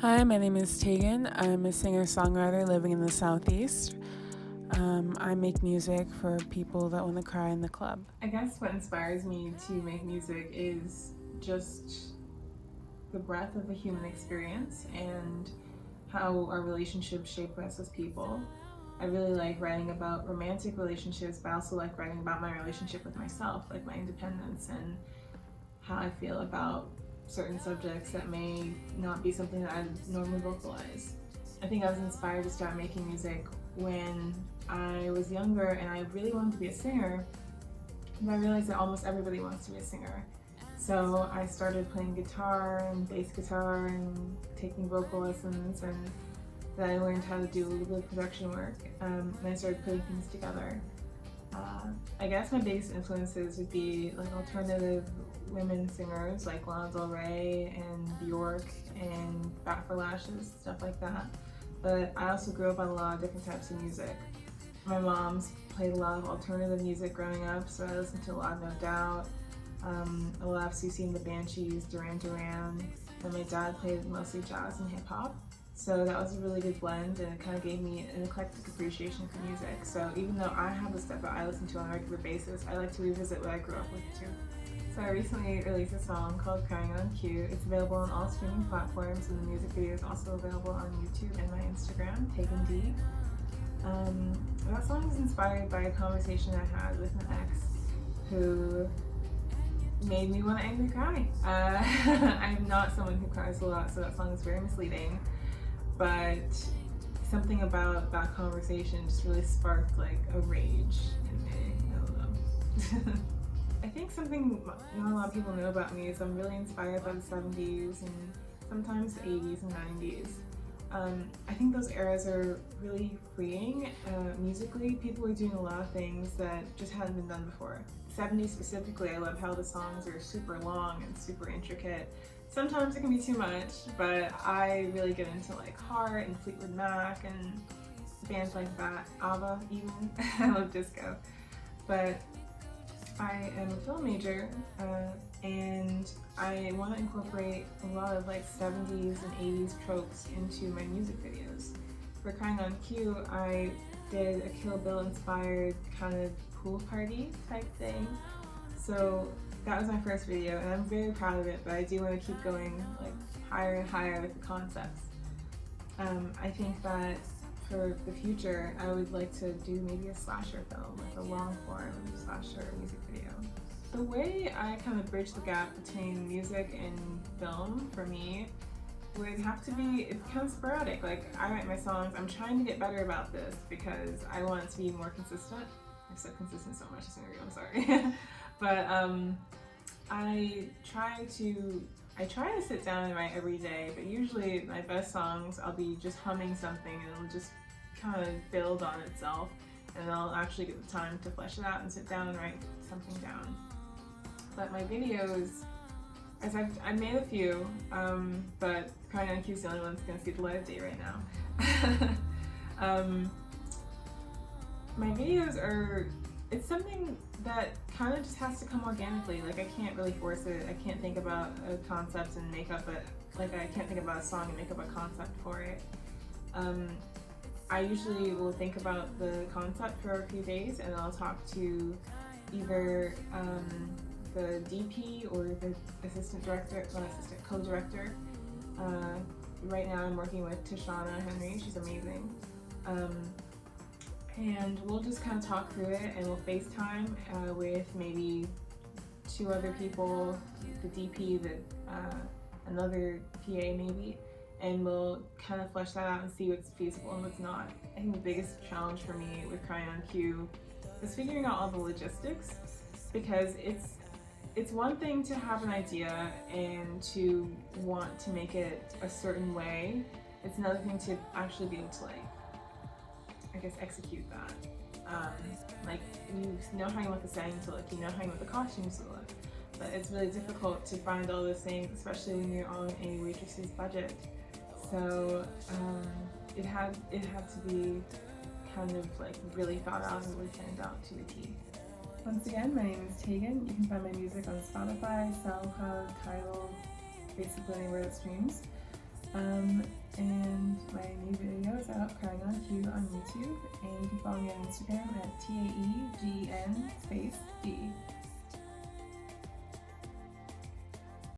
Hi, my name is Taegen. I'm a singer-songwriter living in the Southeast. I make music for people that want to cry in the club. I guess what inspires me to make music is just the breadth of the human experience and how our relationships shape us as people. I really like writing about romantic relationships, but I also like writing about my relationship with myself, like my independence and how I feel about certain subjects that may not be something that I normally vocalize. I think I was inspired to start making music when I was younger and I really wanted to be a singer, and I realized that almost everybody wants to be a singer. So I started playing guitar and bass guitar and taking vocal lessons, and then I learned how to do a little bit of production work, and I started putting things together. I guess my biggest influences would be like alternative women singers like Lana Del Rey and Bjork and Bat for Lashes, stuff like that. But I also grew up on a lot of different types of music. My mom's played a lot of alternative music growing up, so I listened to a lot of No Doubt, a lot of Susie and the Banshees, Duran Duran, and my dad played mostly jazz and hip hop. So that was a really good blend, and it kind of gave me an eclectic appreciation for music. So even though I have the stuff that I listen to on a regular basis, I like to revisit what I grew up with too. So I recently released a song called Crying on Cue. It's available on all streaming platforms, and the music video is also available on YouTube and my Instagram, Taegen. That song is inspired by a conversation I had with an ex who made me want to angry cry. I'm not someone who cries a lot, so that song is very misleading. But something about that conversation just really sparked like a rage in me. I don't know. I think something not a lot of people know about me is I'm really inspired by the 70s and sometimes the 80s and 90s. I think those eras are really freeing. Musically, people were doing a lot of things that just hadn't been done before. 70s specifically, I love how the songs are super long and super intricate. Sometimes it can be too much, but I really get into like Heart and Fleetwood Mac and bands like that, ABBA even. I love disco. But I am a film major, and I want to incorporate a lot of like 70s and 80s tropes into my music videos. For Crying on Cue, I did a Kill Bill inspired kind of pool party type thing. So that was my first video, and I'm very proud of it, but I do want to keep going like higher and higher with the concepts. I think that for the future, I would like to do maybe a slasher film, like a long form slasher music video. The way I kind of bridge the gap between music and film for me would have to be, it's kind of sporadic. Like I write my songs, I'm trying to get better about this because I want it to be more consistent. I've said consistent so much this interview, I'm sorry. But I try to sit down and write every day, but usually my best songs I'll be just humming something and it'll just kind of build on itself, and I'll actually get the time to flesh it out and sit down and write something down. But my videos, as I've made a few, but Crying on Cue is the only one that's going to see the light of day right now. My videos are, it's something that kind of just has to come organically. Like I can't really force it. I can't think about a concept and make up I can't think about a song and make up a concept for it. I usually will think about the concept for a few days, and I'll talk to either the DP or the assistant director, assistant co-director. Right now I'm working with Tashana Henry, she's amazing. And we'll just kind of talk through it, and we'll FaceTime with maybe two other people, the DP, another PA maybe, and we'll kind of flesh that out and see what's feasible and what's not. I think the biggest challenge for me with Crying on Cue is figuring out all the logistics, because it's one thing to have an idea and to want to make it a certain way. It's another thing to actually be able to execute that. Like you know how you want the setting to look, you know how you want the costumes to look, but it's really difficult to find all those things, especially when you're on a waitress's budget. So it had to be kind of like really thought out and really planned out to a T. Once again, my name is Taegen. You can find my music on Spotify, SoundCloud, Tidal, basically anywhere that streams. And my new video is out, Crying on Cue, on YouTube, and you can follow me on Instagram at TAEGN space D.